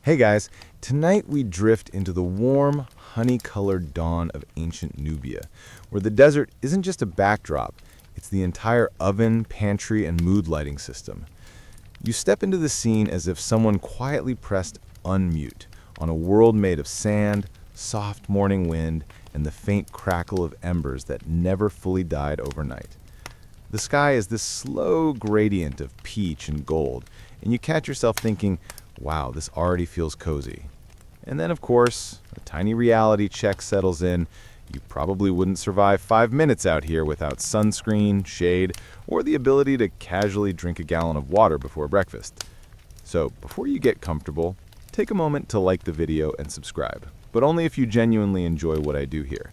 Hey guys, tonight we drift into the warm, honey-colored dawn of ancient Nubia, where the desert isn't just a backdrop, it's the entire oven, pantry, and mood lighting system. You step into the scene as if someone quietly pressed unmute on a world made of sand, soft morning wind, and the faint crackle of embers that never fully died overnight. The sky is this slow gradient of peach and gold, and you catch yourself thinking, wow, this already feels cozy. And then, of course, a tiny reality check settles in. You probably wouldn't survive 5 minutes out here without sunscreen, shade, or the ability to casually drink a gallon of water before breakfast. So, before you get comfortable, take a moment to like the video and subscribe, but only if you genuinely enjoy what I do here.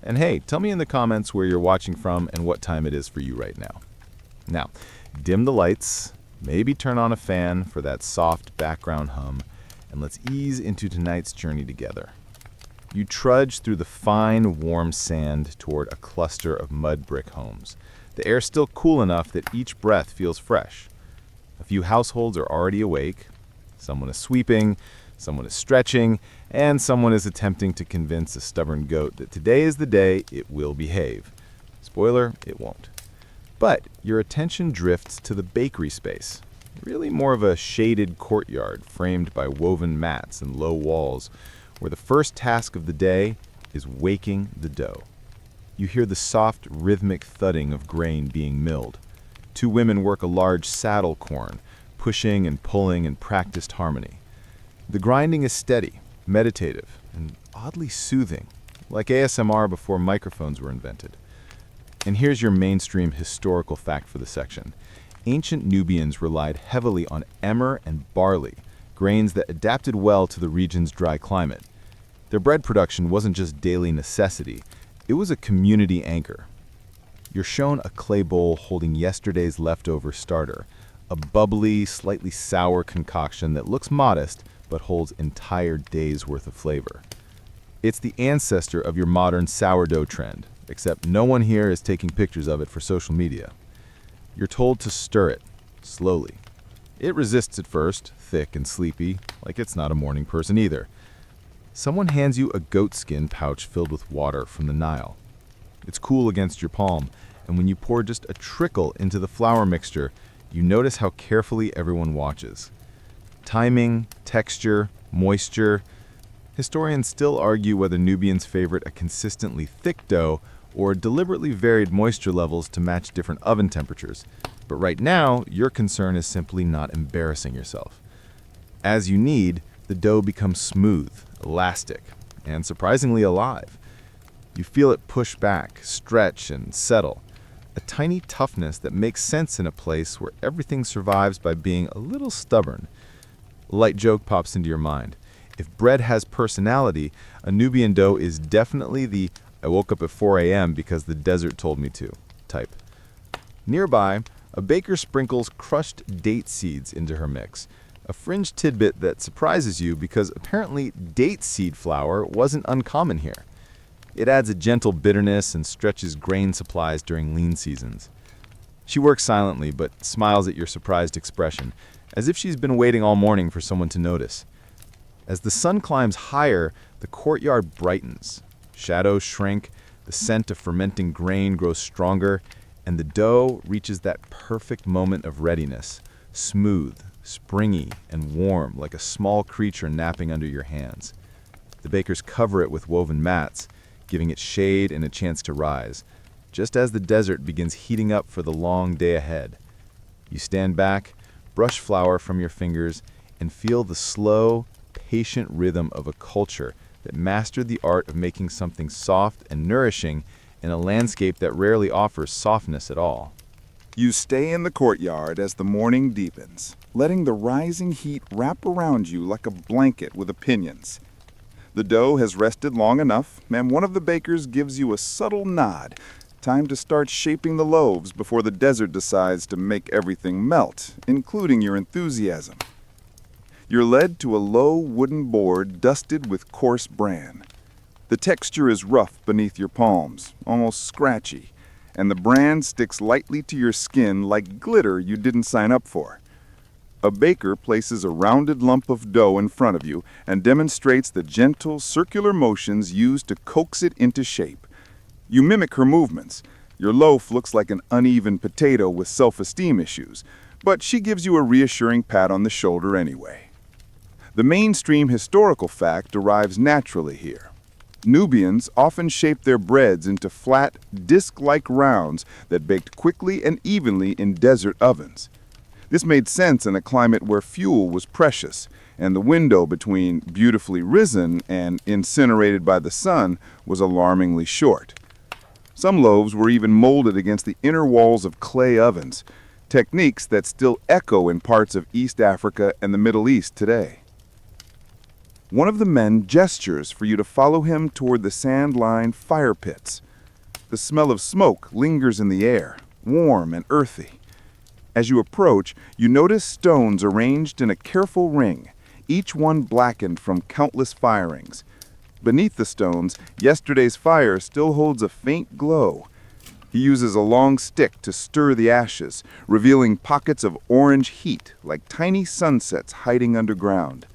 And hey, tell me in the comments where you're watching from and what time it is for you right now. Now, dim the lights, maybe turn on a fan for that soft background hum, and let's ease into tonight's journey together. You trudge through the fine, warm sand toward a cluster of mud brick homes. The air's still cool enough that each breath feels fresh. A few households are already awake. Someone is sweeping, someone is stretching, and someone is attempting to convince a stubborn goat that today is the day it will behave. Spoiler, it won't. But your attention drifts to the bakery space, really more of a shaded courtyard framed by woven mats and low walls, where the first task of the day is waking the dough. You hear the soft, rhythmic thudding of grain being milled. Two women work a large saddle corn, pushing and pulling in practiced harmony. The grinding is steady, meditative, and oddly soothing, like ASMR before microphones were invented. And here's your mainstream historical fact for the section. Ancient Nubians relied heavily on emmer and barley, grains that adapted well to the region's dry climate. Their bread production wasn't just daily necessity, it was a community anchor. You're shown a clay bowl holding yesterday's leftover starter, a bubbly, slightly sour concoction that looks modest but holds entire days' worth of flavor. It's the ancestor of your modern sourdough trend, except no one here is taking pictures of it for social media. You're told to stir it, slowly. It resists at first, thick and sleepy, like it's not a morning person either. Someone hands you a goatskin pouch filled with water from the Nile. It's cool against your palm, and when you pour just a trickle into the flour mixture, you notice how carefully everyone watches. Timing, texture, moisture. Historians still argue whether Nubians favored a consistently thick dough or deliberately varied moisture levels to match different oven temperatures. But right now, your concern is simply not embarrassing yourself. As you knead, the dough becomes smooth, elastic, and surprisingly alive. You feel it push back, stretch, and settle. A tiny toughness that makes sense in a place where everything survives by being a little stubborn. A light joke pops into your mind. If bread has personality, a Nubian dough is definitely the "I woke up at 4 a.m. because the desert told me to" type. Nearby, a baker sprinkles crushed date seeds into her mix, a fringe tidbit that surprises you because apparently date seed flour wasn't uncommon here. It adds a gentle bitterness and stretches grain supplies during lean seasons. She works silently but smiles at your surprised expression, as if she's been waiting all morning for someone to notice. As the sun climbs higher, the courtyard brightens. Shadows shrink, the scent of fermenting grain grows stronger, and the dough reaches that perfect moment of readiness, smooth, springy, and warm like a small creature napping under your hands. The bakers cover it with woven mats, giving it shade and a chance to rise, just as the desert begins heating up for the long day ahead. You stand back, brush flour from your fingers, and feel the slow, patient rhythm of a culture that mastered the art of making something soft and nourishing in a landscape that rarely offers softness at all. You stay in the courtyard as the morning deepens, letting the rising heat wrap around you like a blanket with opinions. The dough has rested long enough, and one of the bakers gives you a subtle nod. Time to start shaping the loaves before the desert decides to make everything melt, including your enthusiasm. You're led to a low wooden board dusted with coarse bran. The texture is rough beneath your palms, almost scratchy, and the bran sticks lightly to your skin like glitter you didn't sign up for. A baker places a rounded lump of dough in front of you and demonstrates the gentle, circular motions used to coax it into shape. You mimic her movements. Your loaf looks like an uneven potato with self-esteem issues, but she gives you a reassuring pat on the shoulder anyway. The mainstream historical fact arrives naturally here. Nubians often shaped their breads into flat, disc-like rounds that baked quickly and evenly in desert ovens. This made sense in a climate where fuel was precious, and the window between beautifully risen and incinerated by the sun was alarmingly short. Some loaves were even molded against the inner walls of clay ovens, techniques that still echo in parts of East Africa and the Middle East today. One of the men gestures for you to follow him toward the sand-lined fire pits. The smell of smoke lingers in the air, warm and earthy. As you approach, you notice stones arranged in a careful ring, each one blackened from countless firings. Beneath the stones, yesterday's fire still holds a faint glow. He uses a long stick to stir the ashes, revealing pockets of orange heat like tiny sunsets hiding underground.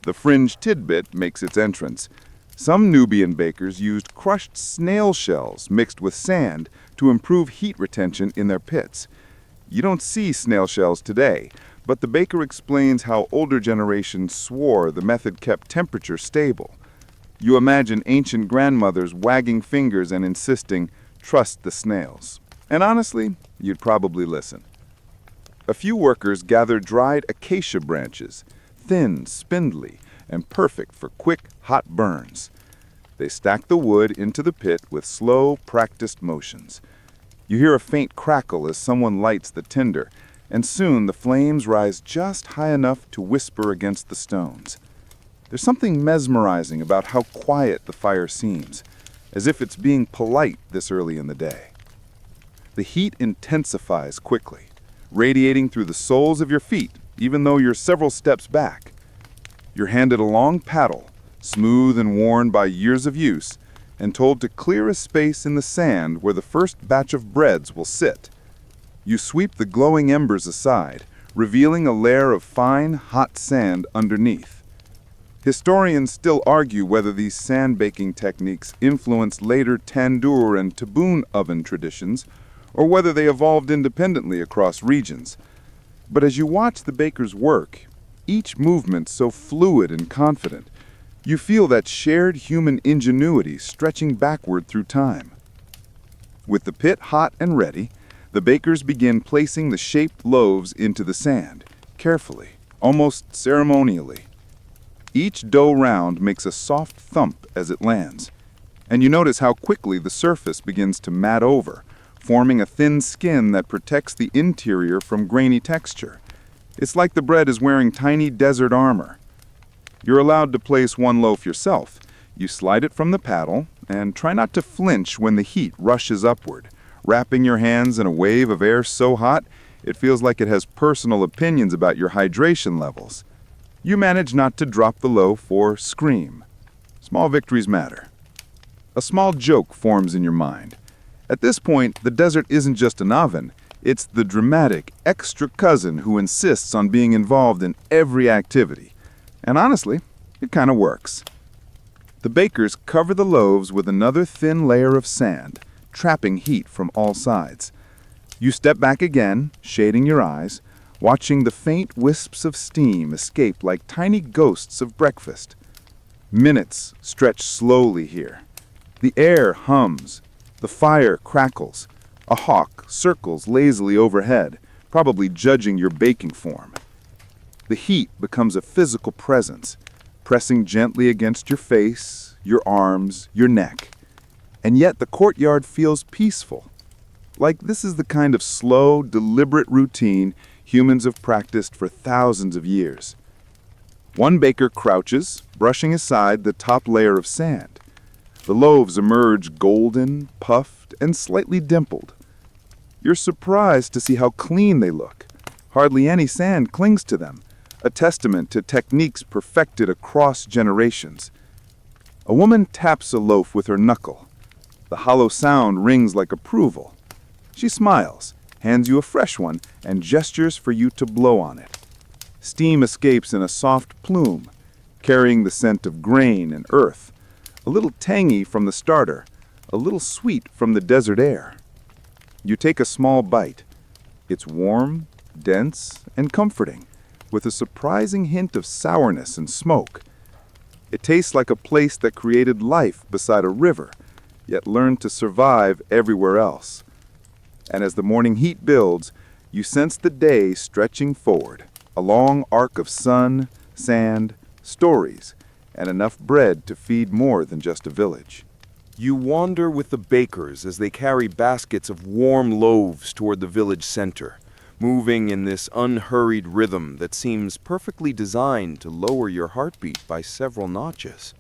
The fringed tidbit makes its entrance. Some Nubian bakers used crushed snail shells mixed with sand to improve heat retention in their pits. You don't see snail shells today, but the baker explains how older generations swore the method kept temperature stable. You imagine ancient grandmothers wagging fingers and insisting, "Trust the snails." And honestly, you'd probably listen. A few workers gather dried acacia branches, thin, spindly, and perfect for quick, hot burns. They stack the wood into the pit with slow, practiced motions. You hear a faint crackle as someone lights the tinder, and soon the flames rise just high enough to whisper against the stones. There's something mesmerizing about how quiet the fire seems, as if it's being polite this early in the day. The heat intensifies quickly, radiating through the soles of your feet, even though you're several steps back. You're handed a long paddle, smooth and worn by years of use, and told to clear a space in the sand where the first batch of breads will sit. You sweep the glowing embers aside, revealing a layer of fine, hot sand underneath. Historians still argue whether these sand baking techniques influenced later tandoor and taboon oven traditions, or whether they evolved independently across regions. But as you watch the bakers work, each movement so fluid and confident, you feel that shared human ingenuity stretching backward through time. With the pit hot and ready, the bakers begin placing the shaped loaves into the sand, carefully, almost ceremonially. Each dough round makes a soft thump as it lands, and you notice how quickly the surface begins to mat over, forming a thin skin that protects the interior from grainy texture. It's like the bread is wearing tiny desert armor. You're allowed to place one loaf yourself. You slide it from the paddle, and try not to flinch when the heat rushes upward, wrapping your hands in a wave of air so hot it feels like it has personal opinions about your hydration levels. You manage not to drop the loaf or scream. Small victories matter. A small joke forms in your mind. At this point, the desert isn't just an oven. It's the dramatic, extra cousin who insists on being involved in every activity. And honestly, it kind of works. The bakers cover the loaves with another thin layer of sand, trapping heat from all sides. You step back again, shading your eyes, watching the faint wisps of steam escape like tiny ghosts of breakfast. Minutes stretch slowly here. The air hums. The fire crackles. A hawk circles lazily overhead, probably judging your baking form. The heat becomes a physical presence, pressing gently against your face, your arms, your neck. And yet the courtyard feels peaceful. Like this is the kind of slow, deliberate routine humans have practiced for thousands of years. One baker crouches, brushing aside the top layer of sand. The loaves emerge golden, puffed, and slightly dimpled. You're surprised to see how clean they look. Hardly any sand clings to them, a testament to techniques perfected across generations. A woman taps a loaf with her knuckle. The hollow sound rings like approval. She smiles, hands you a fresh one, and gestures for you to blow on it. Steam escapes in a soft plume, carrying the scent of grain and earth, a little tangy from the starter, a little sweet from the desert air. You take a small bite. It's warm, dense, and comforting, with a surprising hint of sourness and smoke. It tastes like a place that created life beside a river, yet learned to survive everywhere else. And as the morning heat builds, you sense the day stretching forward, a long arc of sun, sand, stories, and enough bread to feed more than just a village. You wander with the bakers as they carry baskets of warm loaves toward the village center, moving in this unhurried rhythm that seems perfectly designed to lower your heartbeat by several notches.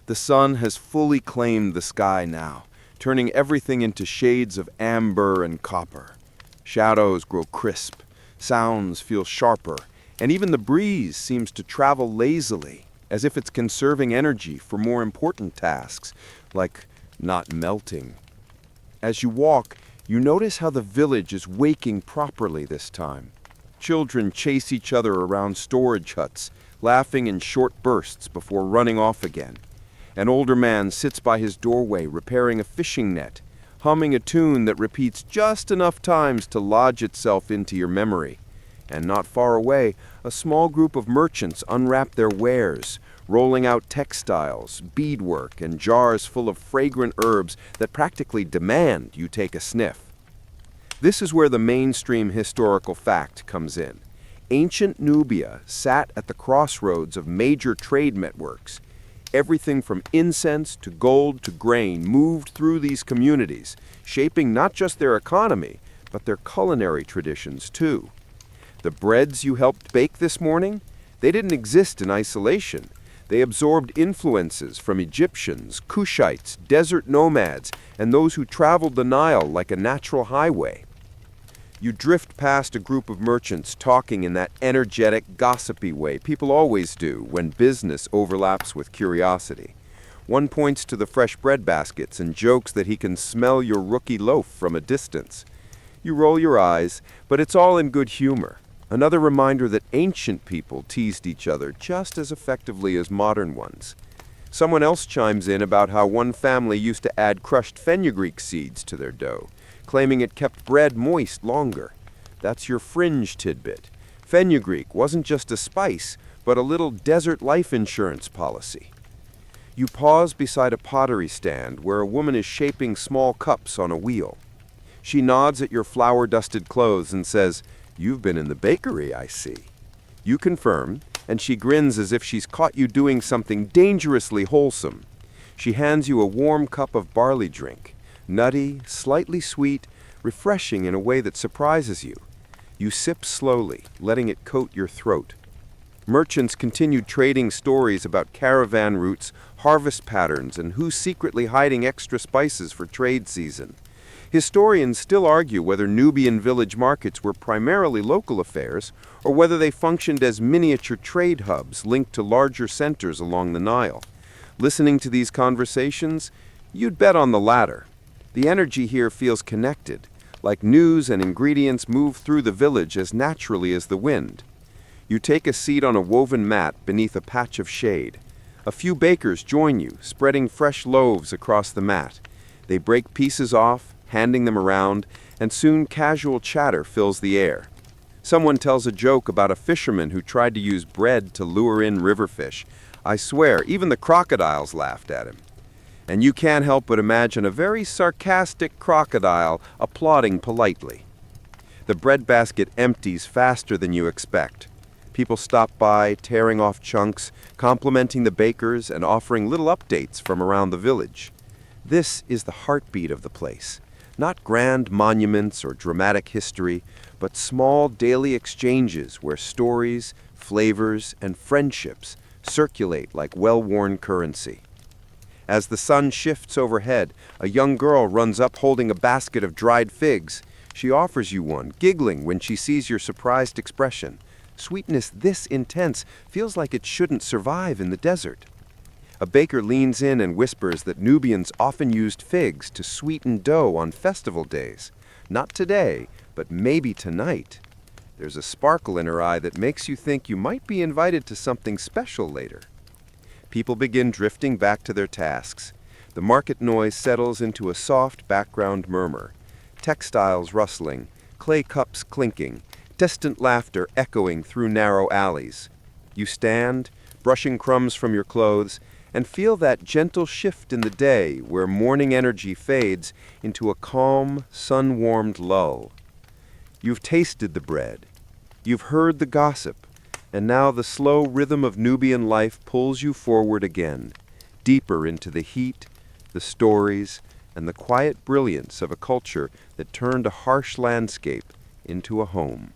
The sun has fully claimed the sky now, turning everything into shades of amber and copper. Shadows grow crisp, sounds feel sharper, and even the breeze seems to travel lazily, as if it's conserving energy for more important tasks, like not melting. As you walk, you notice how the village is waking properly this time. Children chase each other around storage huts, laughing in short bursts before running off again. An older man sits by his doorway repairing a fishing net, humming a tune that repeats just enough times to lodge itself into your memory. And not far away, a small group of merchants unwrap their wares, rolling out textiles, beadwork, and jars full of fragrant herbs that practically demand you take a sniff. This is where the mainstream historical fact comes in. Ancient Nubia sat at the crossroads of major trade networks. Everything from incense to gold to grain moved through these communities, shaping not just their economy, but their culinary traditions too. The breads you helped bake this morning, they didn't exist in isolation. They absorbed influences from Egyptians, Kushites, desert nomads, and those who traveled the Nile like a natural highway. You drift past a group of merchants talking in that energetic, gossipy way people always do when business overlaps with curiosity. One points to the fresh bread baskets and jokes that he can smell your rookie loaf from a distance. You roll your eyes, but it's all in good humor. Another reminder that ancient people teased each other just as effectively as modern ones. Someone else chimes in about how one family used to add crushed fenugreek seeds to their dough, claiming it kept bread moist longer. That's your fringe tidbit. Fenugreek wasn't just a spice, but a little desert life insurance policy. You pause beside a pottery stand where a woman is shaping small cups on a wheel. She nods at your flour-dusted clothes and says, "You've been in the bakery, I see." You confirm, and she grins as if she's caught you doing something dangerously wholesome. She hands you a warm cup of barley drink, nutty, slightly sweet, refreshing in a way that surprises you. You sip slowly, letting it coat your throat. Merchants continued trading stories about caravan routes, harvest patterns, and who's secretly hiding extra spices for trade season. Historians still argue whether Nubian village markets were primarily local affairs or whether they functioned as miniature trade hubs linked to larger centers along the Nile. Listening to these conversations, you'd bet on the latter. The energy here feels connected, like news and ingredients move through the village as naturally as the wind. You take a seat on a woven mat beneath a patch of shade. A few bakers join you, spreading fresh loaves across the mat. They break pieces off, handing them around, and soon casual chatter fills the air. Someone tells a joke about a fisherman who tried to use bread to lure in river fish. I swear, even the crocodiles laughed at him. And you can't help but imagine a very sarcastic crocodile applauding politely. The breadbasket empties faster than you expect. People stop by, tearing off chunks, complimenting the bakers, and offering little updates from around the village. This is the heartbeat of the place. Not grand monuments or dramatic history, but small daily exchanges where stories, flavors, and friendships circulate like well-worn currency. As the sun shifts overhead, a young girl runs up holding a basket of dried figs. She offers you one, giggling when she sees your surprised expression. Sweetness this intense feels like it shouldn't survive in the desert. A baker leans in and whispers that Nubians often used figs to sweeten dough on festival days. Not today, but maybe tonight. There's a sparkle in her eye that makes you think you might be invited to something special later. People begin drifting back to their tasks. The market noise settles into a soft background murmur. Textiles rustling, clay cups clinking, distant laughter echoing through narrow alleys. You stand, brushing crumbs from your clothes, and feel that gentle shift in the day where morning energy fades into a calm, sun-warmed lull. You've tasted the bread. You've heard the gossip. And now the slow rhythm of Nubian life pulls you forward again, deeper into the heat, the stories, and the quiet brilliance of a culture that turned a harsh landscape into a home.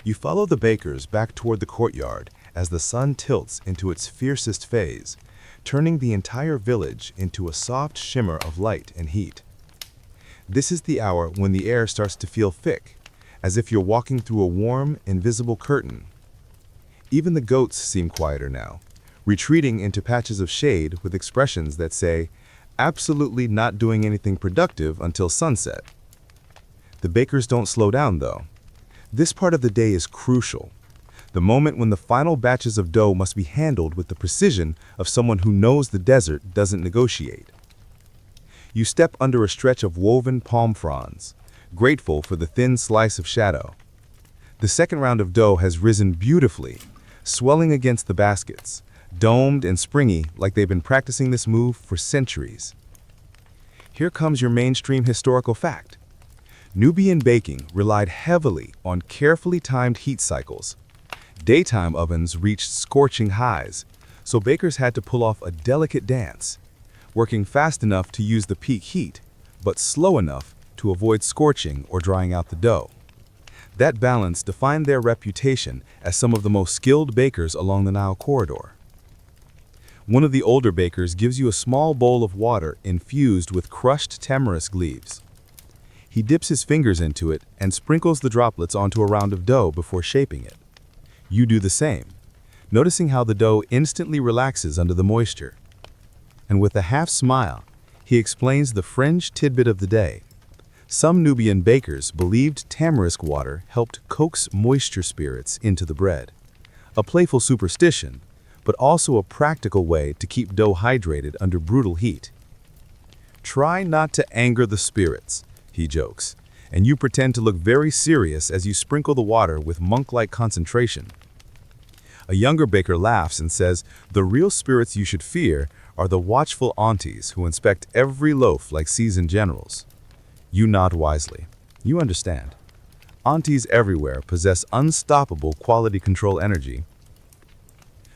You follow the bakers back toward the courtyard as the sun tilts into its fiercest phase, turning the entire village into a soft shimmer of light and heat. This is the hour when the air starts to feel thick, as if you're walking through a warm, invisible curtain. Even the goats seem quieter now, retreating into patches of shade with expressions that say, absolutely not doing anything productive until sunset. The bakers don't slow down, though. This part of the day is crucial, the moment when the final batches of dough must be handled with the precision of someone who knows the desert doesn't negotiate. You step under a stretch of woven palm fronds, grateful for the thin slice of shadow. The second round of dough has risen beautifully, swelling against the baskets, domed and springy like they've been practicing this move for centuries. Here comes your mainstream historical fact. Nubian baking relied heavily on carefully timed heat cycles. Daytime ovens reached scorching highs, so bakers had to pull off a delicate dance, working fast enough to use the peak heat, but slow enough to avoid scorching or drying out the dough. That balance defined their reputation as some of the most skilled bakers along the Nile corridor. One of the older bakers gives you a small bowl of water infused with crushed tamarisk leaves. He dips his fingers into it and sprinkles the droplets onto a round of dough before shaping it. You do the same, noticing how the dough instantly relaxes under the moisture. And with a half smile, he explains the fringe tidbit of the day. Some Nubian bakers believed tamarisk water helped coax moisture spirits into the bread. A playful superstition, but also a practical way to keep dough hydrated under brutal heat. Try not to anger the spirits, he jokes, and you pretend to look very serious as you sprinkle the water with monk-like concentration. A younger baker laughs and says, the real spirits you should fear are the watchful aunties who inspect every loaf like seasoned generals. You nod wisely. You understand. Aunties everywhere possess unstoppable quality control energy.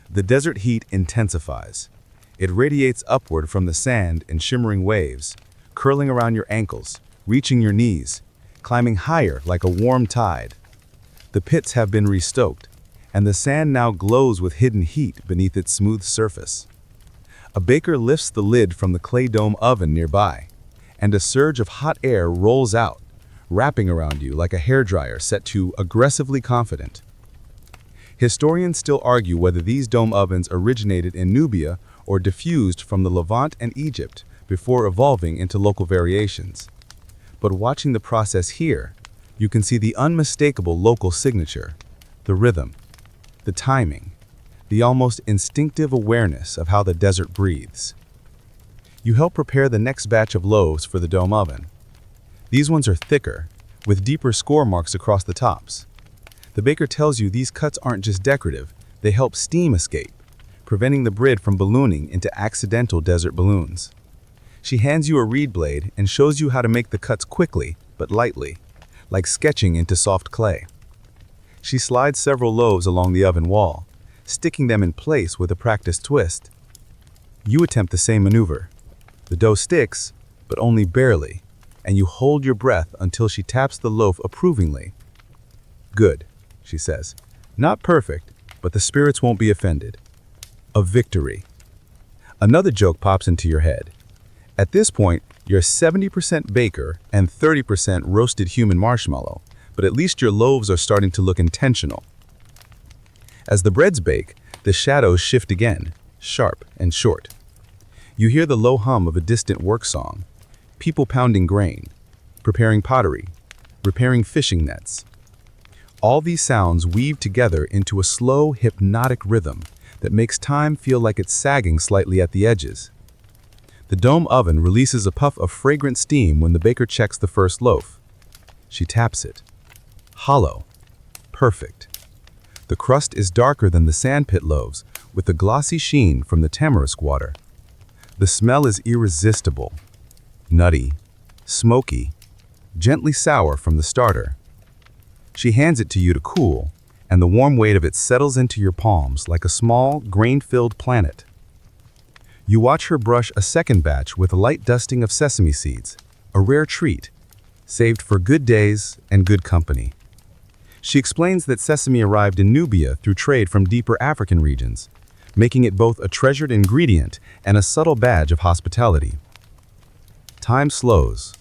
The desert heat intensifies. It radiates upward from the sand in shimmering waves, curling around your ankles, reaching your knees, climbing higher like a warm tide. The pits have been restoked, and the sand now glows with hidden heat beneath its smooth surface. A baker lifts the lid from the clay dome oven nearby, and a surge of hot air rolls out, wrapping around you like a hairdryer set to aggressively confident. Historians still argue whether these dome ovens originated in Nubia or diffused from the Levant and Egypt before evolving into local variations. But watching the process here, you can see the unmistakable local signature, the rhythm, the timing, the almost instinctive awareness of how the desert breathes. You help prepare the next batch of loaves for the dome oven. These ones are thicker, with deeper score marks across the tops. The baker tells you these cuts aren't just decorative, they help steam escape, preventing the bread from ballooning into accidental desert balloons. She hands you a reed blade and shows you how to make the cuts quickly, but lightly, like sketching into soft clay. She slides several loaves along the oven wall, sticking them in place with a practiced twist. You attempt the same maneuver. The dough sticks, but only barely, and you hold your breath until she taps the loaf approvingly. Good, she says. Not perfect, but the spirits won't be offended. A victory. Another joke pops into your head. At this point, you're 70% baker and 30% roasted human marshmallow, but at least your loaves are starting to look intentional. As the breads bake, the shadows shift again, sharp and short. You hear the low hum of a distant work song, people pounding grain, preparing pottery, repairing fishing nets. All these sounds weave together into a slow, hypnotic rhythm that makes time feel like it's sagging slightly at the edges. The dome oven releases a puff of fragrant steam when the baker checks the first loaf. She taps it. Hollow. Perfect. The crust is darker than the sandpit loaves, with a glossy sheen from the tamarisk water. The smell is irresistible. Nutty, smoky, gently sour from the starter. She hands it to you to cool, and the warm weight of it settles into your palms like a small, grain-filled planet. You watch her brush a second batch with a light dusting of sesame seeds, a rare treat, saved for good days and good company. She explains that sesame arrived in Nubia through trade from deeper African regions, making it both a treasured ingredient and a subtle badge of hospitality. Time slows.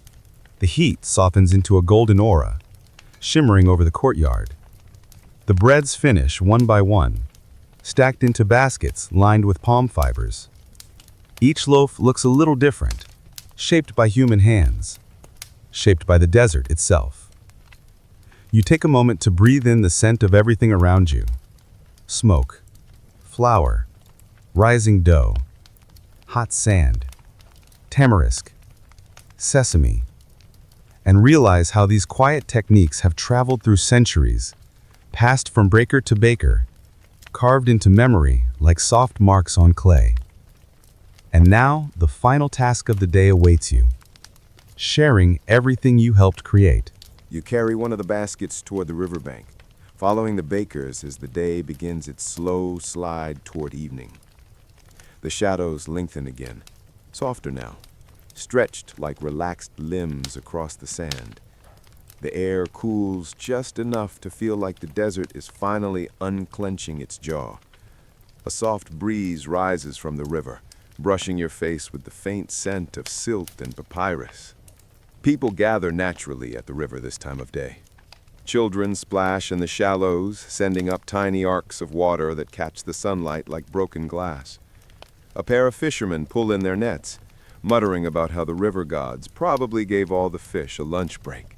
The heat softens into a golden aura, shimmering over the courtyard. The breads finish one by one, stacked into baskets lined with palm fibers. Each loaf looks a little different, shaped by human hands, shaped by the desert itself. You take a moment to breathe in the scent of everything around you. Smoke, flour, rising dough, hot sand, tamarisk, sesame, and realize how these quiet techniques have traveled through centuries, passed from baker to baker, carved into memory like soft marks on clay. And now, the final task of the day awaits you, sharing everything you helped create. You carry one of the baskets toward the riverbank, following the bakers as the day begins its slow slide toward evening. The shadows lengthen again, softer now, stretched like relaxed limbs across the sand. The air cools just enough to feel like the desert is finally unclenching its jaw. A soft breeze rises from the river, brushing your face with the faint scent of silt and papyrus. People gather naturally at the river this time of day. Children splash in the shallows, sending up tiny arcs of water that catch the sunlight like broken glass. A pair of fishermen pull in their nets, muttering about how the river gods probably gave all the fish a lunch break.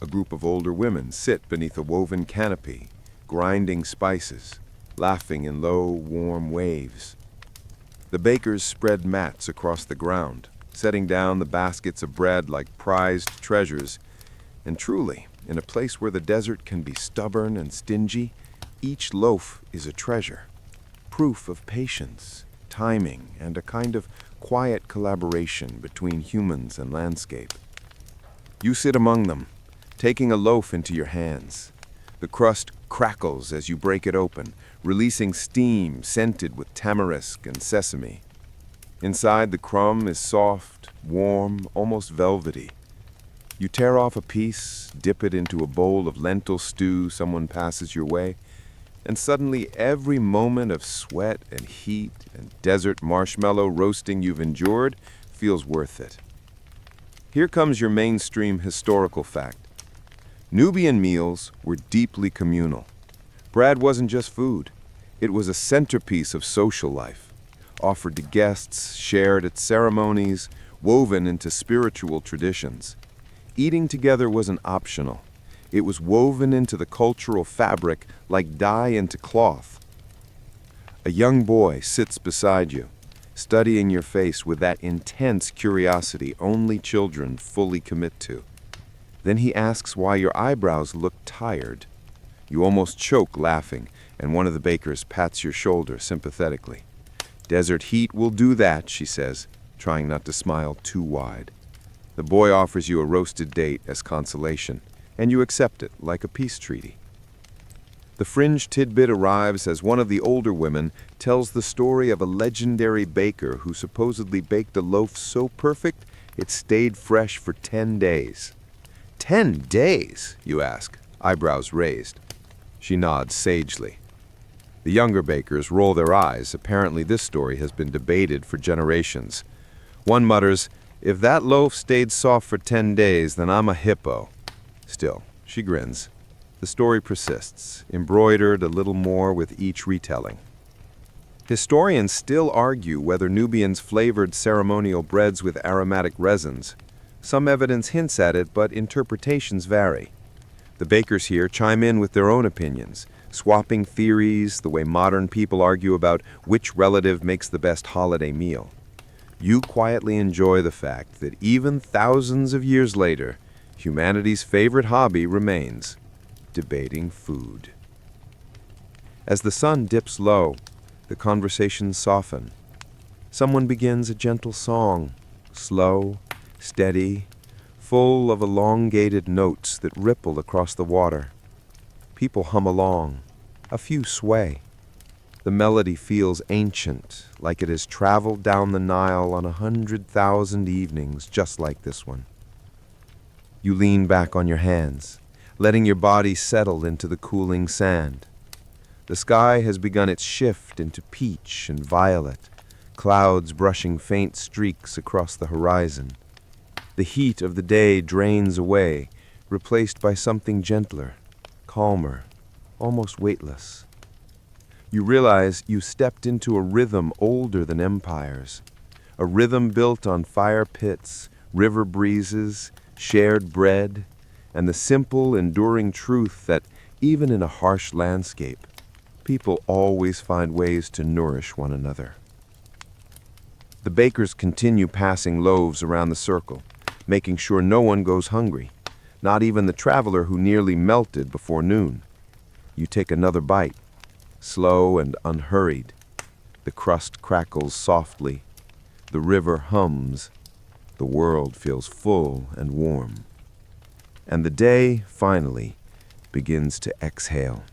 A group of older women sit beneath a woven canopy, grinding spices, laughing in low, warm waves. The bakers spread mats across the ground, setting down the baskets of bread like prized treasures. And truly, in a place where the desert can be stubborn and stingy, each loaf is a treasure, proof of patience, timing, and a kind of quiet collaboration between humans and landscape. You sit among them, taking a loaf into your hands. The crust crackles as you break it open, releasing steam scented with tamarisk and sesame. Inside, the crumb is soft, warm, almost velvety. You tear off a piece, dip it into a bowl of lentil stew someone passes your way, and suddenly every moment of sweat and heat and desert marshmallow roasting you've endured feels worth it. Here comes your mainstream historical fact. Nubian meals were deeply communal. Bread wasn't just food. It was a centerpiece of social life, offered to guests, shared at ceremonies, woven into spiritual traditions. Eating together wasn't optional. It was woven into the cultural fabric like dye into cloth. A young boy sits beside you, studying your face with that intense curiosity only children fully commit to. Then he asks why your eyebrows look tired. You almost choke laughing, and one of the bakers pats your shoulder sympathetically. Desert heat will do that, she says, trying not to smile too wide. The boy offers you a roasted date as consolation, and you accept it like a peace treaty. The fringe tidbit arrives as one of the older women tells the story of a legendary baker who supposedly baked a loaf so perfect it stayed fresh for 10 days. 10 days, you ask, eyebrows raised. She nods sagely. The younger bakers roll their eyes. Apparently this story has been debated for generations. One mutters, "If that loaf stayed soft for 10 days, then I'm a hippo." Still, she grins. The story persists, embroidered a little more with each retelling. Historians still argue whether Nubians flavored ceremonial breads with aromatic resins. Some evidence hints at it, but interpretations vary. The bakers here chime in with their own opinions, swapping theories the way modern people argue about which relative makes the best holiday meal. You quietly enjoy the fact that even thousands of years later, humanity's favorite hobby remains debating food. As the sun dips low, the conversations soften. Someone begins a gentle song, slow, steady, full of elongated notes that ripple across the water. People hum along, a few sway. The melody feels ancient, like it has traveled down the Nile on 100,000 evenings just like this one. You lean back on your hands, letting your body settle into the cooling sand. The sky has begun its shift into peach and violet, clouds brushing faint streaks across the horizon. The heat of the day drains away, replaced by something gentler, calmer, almost weightless. You realize you stepped into a rhythm older than empires, a rhythm built on fire pits, river breezes, shared bread, and the simple, enduring truth that even in a harsh landscape, people always find ways to nourish one another. The bakers continue passing loaves around the circle, making sure no one goes hungry, not even the traveler who nearly melted before noon. You take another bite, slow and unhurried. The crust crackles softly. The river hums. The world feels full and warm. And the day, finally, begins to exhale.